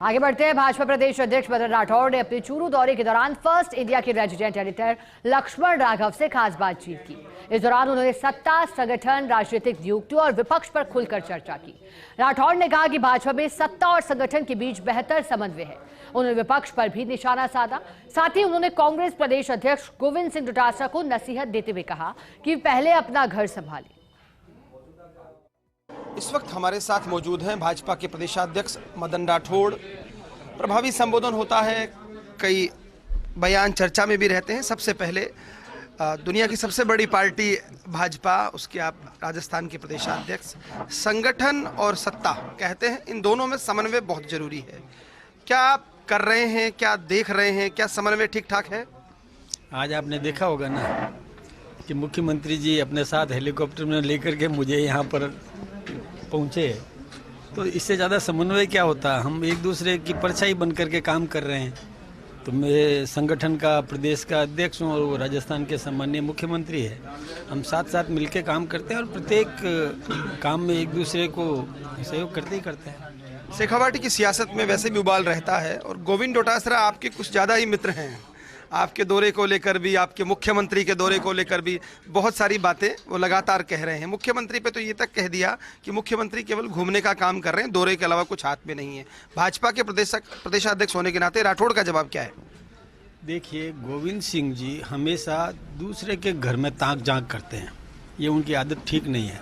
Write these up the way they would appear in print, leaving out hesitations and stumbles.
आगे बढ़ते हैं। भाजपा प्रदेश अध्यक्ष मदन राठौड़ ने अपने चूरू दौरे के दौरान फर्स्ट इंडिया के रेजिडेंट एडिटर लक्ष्मण राघव से खास बातचीत की। इस दौरान उन्होंने सत्ता, संगठन, राजनीतिक नियुक्तियों और विपक्ष पर खुलकर चर्चा की। राठौड़ ने कहा कि भाजपा में सत्ता और संगठन के बीच बेहतर समन्वय है। उन्होंने विपक्ष पर भी निशाना साधा। साथ ही उन्होंने कांग्रेस प्रदेश अध्यक्ष गोविंद सिंह डोटासरा को नसीहत देते हुए कहा कि पहले अपना घर संभालें। इस वक्त हमारे साथ मौजूद हैं भाजपा के प्रदेशाध्यक्ष मदन राठौड़। प्रभावी संबोधन होता है, कई बयान चर्चा में भी रहते हैं। सबसे पहले दुनिया की सबसे बड़ी पार्टी भाजपा, उसके आप राजस्थान के प्रदेशाध्यक्ष। संगठन और सत्ता कहते हैं, इन दोनों में समन्वय बहुत जरूरी है। क्या आप कर रहे हैं, क्या देख रहे हैं, क्या समन्वय ठीक ठाक है? आज आपने देखा होगा ना कि मुख्यमंत्री जी अपने साथ हेलीकॉप्टर में लेकर के मुझे यहाँ पर पहुँचे, तो इससे ज़्यादा समन्वय क्या होता। हम एक दूसरे की परछाई बन करके काम कर रहे हैं। तो मैं संगठन का प्रदेश का अध्यक्ष हूँ और वो राजस्थान के सम्मानीय मुख्यमंत्री है। हम साथ साथ मिलकर काम करते हैं और प्रत्येक काम में एक दूसरे को सहयोग करते ही करते हैं। शेखावाटी की सियासत में वैसे भी उबाल रहता है और गोविंद डोटासरा आपके कुछ ज़्यादा ही मित्र हैं। आपके दौरे को लेकर भी, आपके मुख्यमंत्री के दौरे को लेकर भी बहुत सारी बातें वो लगातार कह रहे हैं। मुख्यमंत्री पे तो ये तक कह दिया कि मुख्यमंत्री केवल घूमने का काम कर रहे हैं, दौरे के अलावा कुछ हाथ में नहीं है। भाजपा के प्रदेशाध्यक्ष होने के नाते राठौड़ का जवाब क्या है? देखिए, गोविंद सिंह जी हमेशा दूसरे के घर में ताक झांक करते हैं। ये उनकी आदत ठीक नहीं है।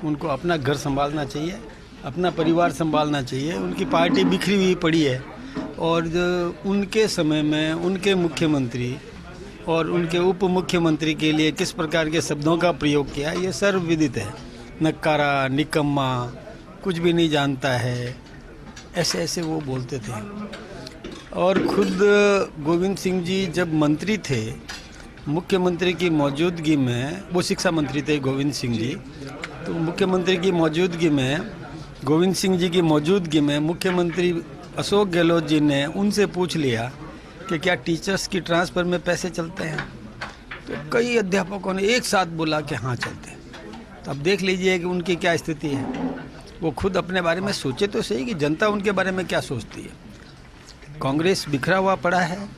उनको अपना घर संभालना चाहिए, अपना परिवार संभालना चाहिए। उनकी पार्टी बिखरी हुई पड़ी है और जो उनके समय में उनके मुख्यमंत्री और उनके उप मुख्यमंत्री के लिए किस प्रकार के शब्दों का प्रयोग किया, ये सर्वविदित है। नक्कारा, निकम्मा, कुछ भी नहीं जानता है, ऐसे ऐसे वो बोलते थे। और खुद गोविंद सिंह जी जब मंत्री थे, मुख्यमंत्री की मौजूदगी में, वो शिक्षा मंत्री थे गोविंद सिंह जी, तो मुख्यमंत्री की मौजूदगी में, गोविंद सिंह जी की मौजूदगी में मुख्यमंत्री अशोक गहलोत जी ने उनसे पूछ लिया कि क्या टीचर्स की ट्रांसफ़र में पैसे चलते हैं। तो कई अध्यापकों ने एक साथ बोला कि हाँ चलते हैं। तो अब देख लीजिए कि उनकी क्या स्थिति है। वो खुद अपने बारे में सोचे तो सही कि जनता उनके बारे में क्या सोचती है। कांग्रेस बिखरा हुआ पड़ा है,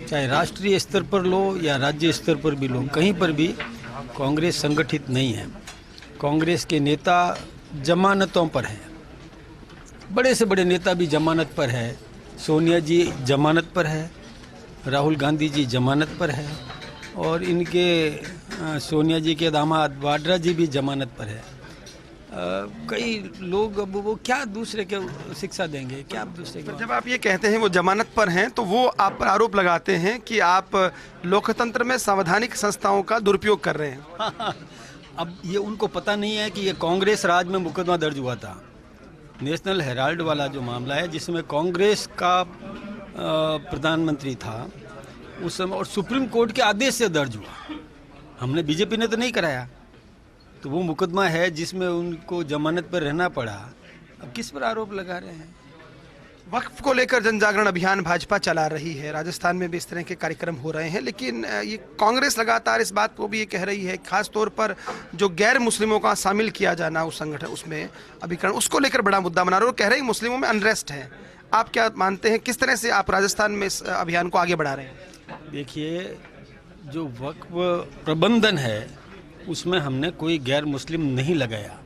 चाहे राष्ट्रीय स्तर पर लो या राज्य स्तर पर भी लो, कहीं पर भी कांग्रेस संगठित नहीं है। कांग्रेस के नेता जमानतों पर हैं, बड़े से बड़े नेता भी जमानत पर है। सोनिया जी जमानत पर है, राहुल गांधी जी जमानत पर है और इनके सोनिया जी के दामाद वाड्रा जी भी जमानत पर है। कई लोग अब वो क्या दूसरे के शिक्षा देंगे, क्या आप दूसरे के। जब आप ये कहते हैं वो जमानत पर हैं, तो वो आप पर आरोप लगाते हैं कि आप लोकतंत्र में संवैधानिक संस्थाओं का दुरुपयोग कर रहे हैं। अब ये उनको पता नहीं है कि ये कांग्रेस राज में मुकदमा दर्ज हुआ था। नेशनल हेराल्ड वाला जो मामला है, जिसमें कांग्रेस का प्रधानमंत्री था उस समय, और सुप्रीम कोर्ट के आदेश से दर्ज हुआ। हमने, बीजेपी ने तो नहीं कराया। तो वो मुकदमा है जिसमें उनको जमानत पर रहना पड़ा। अब किस पर आरोप लगा रहे हैं? वक्फ को लेकर जन जागरण अभियान भाजपा चला रही है, राजस्थान में भी इस तरह के कार्यक्रम हो रहे हैं, लेकिन ये कांग्रेस लगातार इस बात को भी ये कह रही है, खास तौर पर जो गैर मुस्लिमों का शामिल किया जाना उस संगठन, उसमें अभिकरण, उसको लेकर बड़ा मुद्दा बना रहे हो। कह रहे हैं मुस्लिमों में अनरेस्ट है। आप क्या मानते हैं, किस तरह से आप राजस्थान में इस अभियान को आगे बढ़ा रहे हैं? देखिए, जो वक्फ प्रबंधन है उसमें हमने कोई गैर मुस्लिम नहीं लगाया।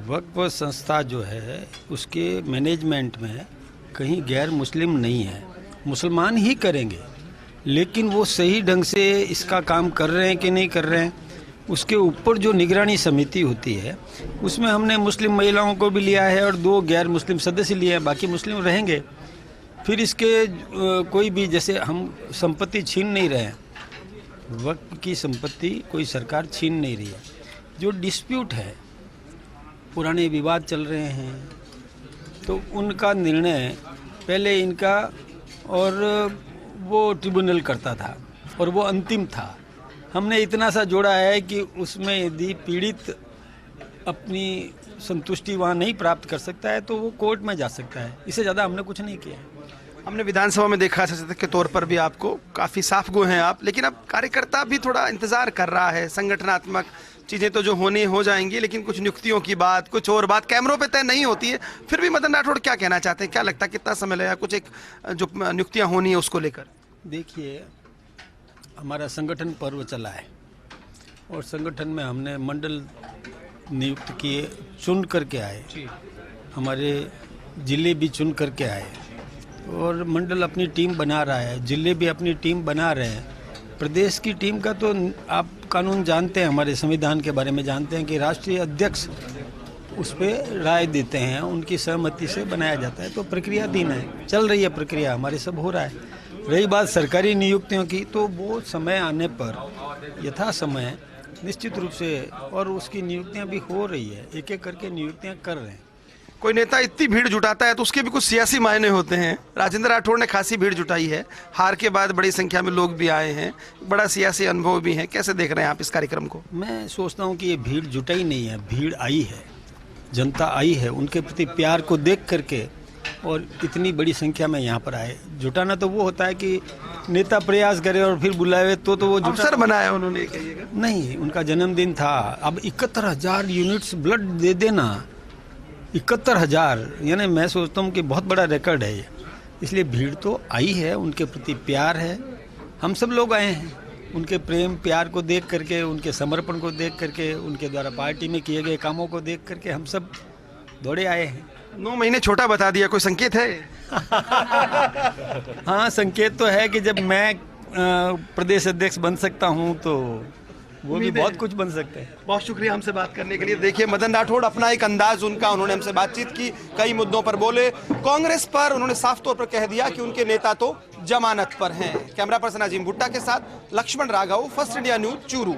वक्फ संस्था जो है उसके मैनेजमेंट में कहीं गैर मुस्लिम नहीं है। मुसलमान ही करेंगे, लेकिन वो सही ढंग से इसका काम कर रहे हैं कि नहीं कर रहे हैं, उसके ऊपर जो निगरानी समिति होती है उसमें हमने मुस्लिम महिलाओं को भी लिया है और 2 गैर मुस्लिम सदस्य लिए हैं, बाकी मुस्लिम रहेंगे। फिर इसके कोई भी, जैसे हम संपत्ति छीन नहीं रहे हैं, वक्फ की संपत्ति कोई सरकार छीन नहीं रही है। जो डिस्प्यूट है, पुराने विवाद चल रहे हैं, तो उनका निर्णय पहले इनका और वो ट्रिब्यूनल करता था और वो अंतिम था। हमने इतना सा जोड़ा है कि उसमें यदि पीड़ित अपनी संतुष्टि वहाँ नहीं प्राप्त कर सकता है तो वो कोर्ट में जा सकता है। इससे ज़्यादा हमने कुछ नहीं किया। हमने विधानसभा में देखा सचेतक के तौर पर भी आपको, काफ़ी साफ गो हैं आप, लेकिन अब कार्यकर्ता भी थोड़ा इंतजार कर रहा है। संगठनात्मक चीज़ें तो जो होनी हो जाएंगी, लेकिन कुछ नियुक्तियों की बात, कुछ और बात कैमरों पे तय नहीं होती है। फिर भी मदन राठौड़ क्या कहना चाहते हैं, क्या लगता है कितना समय लगेगा कुछ एक जो नियुक्तियां होनी है उसको लेकर? देखिए, हमारा संगठन पर्व चला है और संगठन में हमने मंडल नियुक्त किए, चुन करके आए, हमारे जिले भी चुन करके आए और मंडल अपनी टीम बना रहा है, जिले भी अपनी टीम बना रहे हैं। प्रदेश की टीम का तो आप कानून जानते हैं, हमारे संविधान के बारे में जानते हैं कि राष्ट्रीय अध्यक्ष उस पर राय देते हैं, उनकी सहमति से बनाया जाता है। तो प्रक्रियाधीन है, चल रही है प्रक्रिया, हमारे सब हो रहा है। रही बात सरकारी नियुक्तियों की, तो वो समय आने पर यथा समय निश्चित रूप से, और उसकी नियुक्तियां भी हो रही है, एक एक करके नियुक्तियां कर रहे हैं। कोई नेता इतनी भीड़ जुटाता है तो उसके भी कुछ सियासी मायने होते हैं। राजेंद्र राठौड़ ने खासी भीड़ जुटाई है, हार के बाद बड़ी संख्या में लोग भी आए हैं, बड़ा सियासी अनुभव भी है। कैसे देख रहे हैं आप इस कार्यक्रम को? मैं सोचता हूँ कि ये भीड़ जुटाई नहीं है, भीड़ आई है, जनता आई है, उनके प्रति प्यार को देख करके और इतनी बड़ी संख्या में यहाँ पर आए। जुटाना तो वो होता है कि नेता प्रयास करे और फिर बुलावे तो वो अवसर बनाया उन्होंने, कहिएगा नहीं, उनका जन्मदिन था। अब 71,000 यूनिट्स ब्लड दे देना, 71,000, यानी मैं सोचता हूँ कि बहुत बड़ा रिकॉर्ड है ये। इसलिए भीड़ तो आई है, उनके प्रति प्यार है, हम सब लोग आए हैं उनके प्रेम प्यार को देख करके, उनके समर्पण को देख करके, उनके द्वारा पार्टी में किए गए कामों को देख करके हम सब दौड़े आए हैं। 9 महीने छोटा बता दिया, कोई संकेत है? हाँ, संकेत तो है कि जब मैं प्रदेश अध्यक्ष बन सकता हूँ तो वो भी बहुत कुछ बन सकते हैं। बहुत शुक्रिया हमसे बात करने के लिए। देखिए, मदन राठौड़ अपना एक अंदाज उनका, उन्होंने हमसे बातचीत की, कई मुद्दों पर बोले। कांग्रेस पर उन्होंने साफ तौर पर कह दिया कि उनके नेता तो जमानत पर हैं। कैमरा पर्सन अजीम भुट्टा के साथ Laxman Raghav, first India news, Churu.